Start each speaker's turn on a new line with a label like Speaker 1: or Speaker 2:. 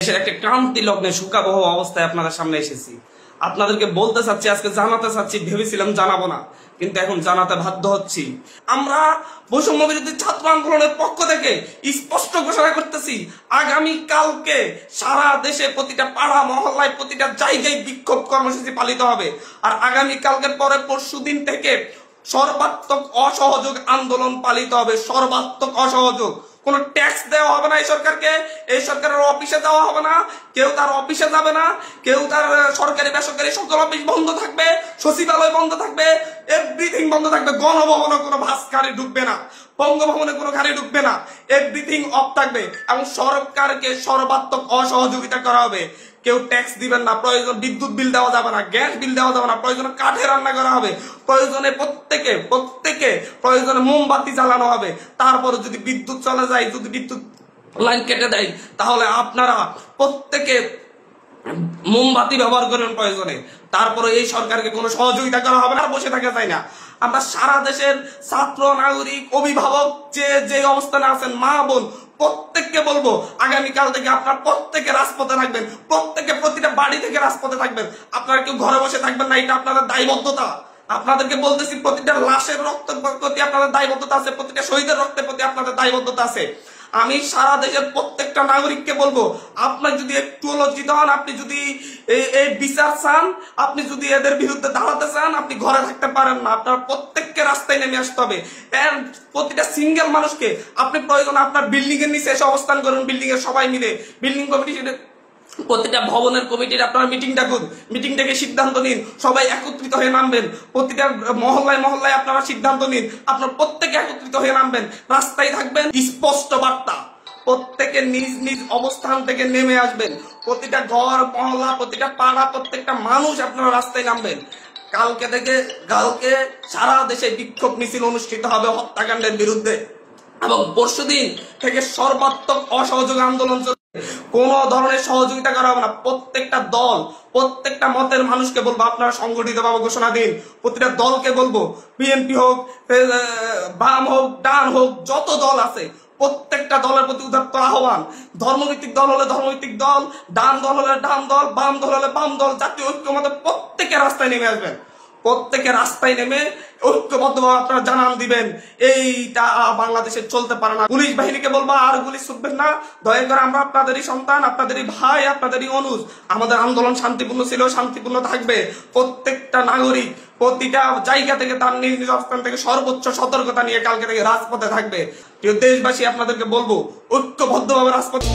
Speaker 1: দেশের একটা ক্রান্তি লগ্নে শোকাবহ অবস্থায় আপনাদের সামনে এসেছি। আপনাদেরকে বলতে চাচ্ছি, আজকে জানাতে চাচ্ছি, ভেবেছিলাম জানাবো না, কিন্তু এখন জানাতে বাধ্য হচ্ছি। আমরা বৈষম্য বিরোধী ছাত্র আন্দোলনের পক্ষ থেকে স্পষ্ট ঘোষণা করতেছি, আগামী কালকে সারা দেশে প্রতিটা পাড়া মহল্লায় প্রতিটা জায়গায় বিক্ষোভ কর্মসূচি পালিত হবে। আর আগামী কালকের পরে পরশুদিন থেকে সর্বাত্মক অসহযোগ আন্দোলন পালিত হবে। সর্বাত্মক অসহযোগ, কোনো ট্যাক্স দেওয়া হবে না এই সরকারকে, এই সরকারের অফিসে যাওয়া হবে না, কেউ তার অফিসে যাবে না, কেউ তার সরকারি বেসরকারি সকল অফিস বন্ধ থাকবে, সচিবালয় বন্ধ থাকবে, এভরিথিং বন্ধ থাকবে। গণভবনে কোনো বাস গাড়ি ঢুকবে না, বঙ্গভবনে কোনো গাড়ি ঢুকবে না, এভরিথিং অফ থাকবে এবং সরকারকে সর্বাত্মক অসহযোগিতা করা হবে। কেউ ট্যাক্স দিবেন না, প্রয়োজন বিদ্যুৎ বিল দেওয়া যাবে না, গ্যাস বিল দেওয়া যাবে না, প্রয়োজনে কাঠে রান্না করা হবে, প্রয়োজনে প্রত্যেকে প্রয়োজনে মোমবাতি জ্বালানো হবে। তারপরে যদি বিদ্যুৎ চলে যায়, যদি বিদ্যুৎ লাইন কেটে দেয়, তাহলে আপনারা প্রত্যেকে মোমবাতি ব্যবহার করেন প্রয়োজনে। তারপরে এই সরকারকে কোনো সহযোগিতা করা হবে না, বসে থাকা যায় না। আমরা সারা দেশের ছাত্র, নাগরিক, অভিভাবক যে অবস্থানে আছেন, মা বোন প্রত্যেককে বলবো, আগামীকাল থেকে আপনারা প্রত্যেকে রাজপথে থাকবেন, প্রত্যেকে প্রতিটা বাড়ি থেকে রাজপথে থাকবেন। আপনারা কেউ ঘরে বসে থাকবেন না, এটা আপনাদের দায়বদ্ধতা। আপনাদেরকে বলতেছি, প্রতিটা লাশের রক্তের প্রতি আপনাদের দায়বদ্ধতা আছে, প্রতিটা শহীদের রক্তের প্রতি আপনাদের দায়বদ্ধতা আছে। আমি সারা দেশের প্রত্যেকটা নাগরিককে বলবো, আপনার যদি একটু লজ্জিত হন, আপনি যদি এই বিচার চান, আপনি যদি এদের বিরুদ্ধে দাঁড়াতে চান, আপনি ঘরে থাকতে পারেন না, আপনার প্রত্যেককে রাস্তায় নেমে আসতে হবে। প্রতিটা সিঙ্গেল মানুষকে আপনি প্রয়োজন আপনার বিল্ডিং এর নিচে এসে অবস্থান করুন, বিল্ডিং এর সবাই মিলে, বিল্ডিং কমিটি, প্রতিটা ভবনের কমিটির আপনারা মিটিং ডাকুন, মিটিং ডেকে সিদ্ধান্ত নিন, সবাই একত্রিত হয়ে নামবেন। প্রতিটা মহল্লায় আপনারা সিদ্ধান্ত নিন, আপনার প্রত্যেকে একত্রিত হয়ে নামবেন, রাস্তায় থাকবেন। স্পষ্ট বার্তা, প্রত্যেকে নিজ নিজ অবস্থান থেকে নেমে আসবেন। প্রতিটা ঘর মহল্লা, প্রতিটা পাড়া, প্রত্যেকটা মানুষ আপনারা রাস্তায় নামবেন। কালকে সারা দেশে বিক্ষোভ মিছিল অনুষ্ঠিত হবে হত্যাকাণ্ডের বিরুদ্ধে এবং পরশুদিন থেকে সর্বাত্মক অসহযোগ আন্দোলন চলবে। কোন ধরনের সহযোগিতা করা হবে না। প্রত্যেকটা দল, প্রত্যেকটা মতের মানুষকে বলবো, আপনারা সংগঠিতভাবে ঘোষণা দিন। প্রতিটা দলকে বলবো, বিএনপি হোক, বাম হোক, ডান হোক, যত দল আছে প্রত্যেকটা দলের প্রতি উদাত্ত আহ্বান। ধর্মভিত্তিক দল হলে ধর্মভিত্তিক দল, ডান দল হলে ডান দল, বাম দল হলে বাম দল, জাতীয় ঐক্যমতে প্রত্যেকে রাস্তায় নেমে আসবেন। প্রত্যেকে রাস্তায় নেমে ঐক্যবদ্ধভাবে আপনারা জানান দিবেন, এইটা বাংলাদেশে চলতে পারে না। পুলিশ বাহিনীকে বলবো, আর গুলি ছুটবেন না, দয়া করে। আমরা আপনাদেরই সন্তান, আপনাদেরই ভাই, আপনাদেরই অনুজ। আমাদের আন্দোলন শান্তিপূর্ণ ছিল, শান্তিপূর্ণ থাকবে। প্রত্যেকটা নাগরিক প্রতিটা জায়গা থেকে তার নিজ নিজ অবস্থান থেকে সর্বোচ্চ সতর্কতা নিয়ে কালকে থেকে রাজপথে থাকবে। প্রিয় দেশবাসী, আপনাদেরকে বলবো, ঐক্যবদ্ধভাবে রাজপথে